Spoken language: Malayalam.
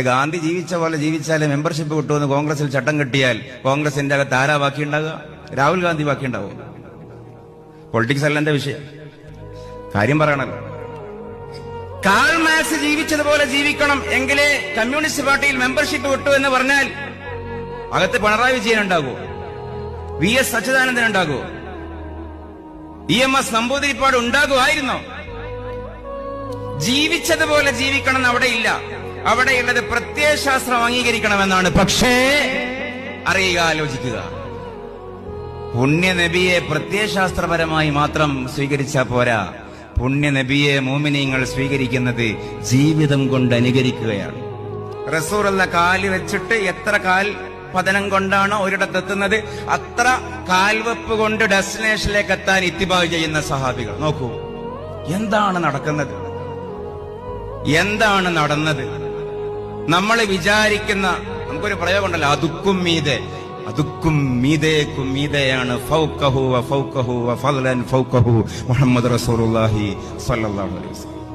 ഗാന്ധി ജീവിച്ച പോലെ ജീവിച്ചാലേ മെമ്പർഷിപ്പ് കിട്ടുമെന്ന് കോൺഗ്രസിൽ ചട്ടം കെട്ടിയാൽ കോൺഗ്രസിന്റെ അകത്ത് ആരാ ബാക്കിയുണ്ടാകുക? രാഹുൽ ഗാന്ധി ബാക്കിയുണ്ടാവും. പൊളിറ്റിക്സ് അല്ല എന്റെ വിഷയം, കാര്യം പറയണല്ലോ. കാൾ മാർക്സ് ജീവിച്ചതുപോലെ ജീവിക്കണം എങ്കിലേ കമ്മ്യൂണിസ്റ്റ് പാർട്ടിയിൽ മെമ്പർഷിപ്പ് കിട്ടൂ എന്ന് പറഞ്ഞാൽ അകത്ത് പിണറായി വിജയൻ ഉണ്ടാകുമോ? VS അച്യുതാനന്ദൻ ഉണ്ടാകുമോ? EMS നമ്പൂതിരിപ്പാട് ഉണ്ടാകുമായിരുന്നോ? ജീവിച്ചതുപോലെ ജീവിക്കണം എന്ന് അവിടെ ഇല്ല. അവിടെയുള്ളത് പ്രത്യയശാസ്ത്രം അംഗീകരിക്കണമെന്നാണ്. പക്ഷേ അറിയുക, ആലോചിക്കുക. പുണ്യനബിയെ പ്രത്യയശാസ്ത്രപരമായി മാത്രം സ്വീകരിച്ചാൽ പോരാ. പുണ്യനബിയെ മോമിനീങ്ങൾ സ്വീകരിക്കുന്നത് ജീവിതം കൊണ്ട് അനുകരിക്കുകയാണ്. റസൂലുള്ള കാല് വെച്ചിട്ട് എത്ര കാൽ പതനം കൊണ്ടാണോ ഒരിടത്തെത്തുന്നത്, അത്ര കാൽവെപ്പ് കൊണ്ട് ഡെസ്റ്റിനേഷനിലേക്ക് എത്താൻ ഇത്തിബാ ചെയ്യുന്ന സഹാബികൾ. നോക്കൂ, എന്താണ് നടക്കുന്നത്, എന്താണ് നടന്നത്? നമ്മൾ വിചാരിക്കുന്ന, നമുക്കൊരു പ്രയോഗമുണ്ടല്ലോ, അതുക്കും മീതെ, അതുക്കും മീതേക്കും മീതെയാണ് ഫൗഖഹു വ ഫൗഖഹു വ ഫളൻ ഫൗഖഹു മുഹമ്മദ് റസൂലുള്ളാഹി സ്വല്ലല്ലാഹു അലൈഹി വസല്ലം.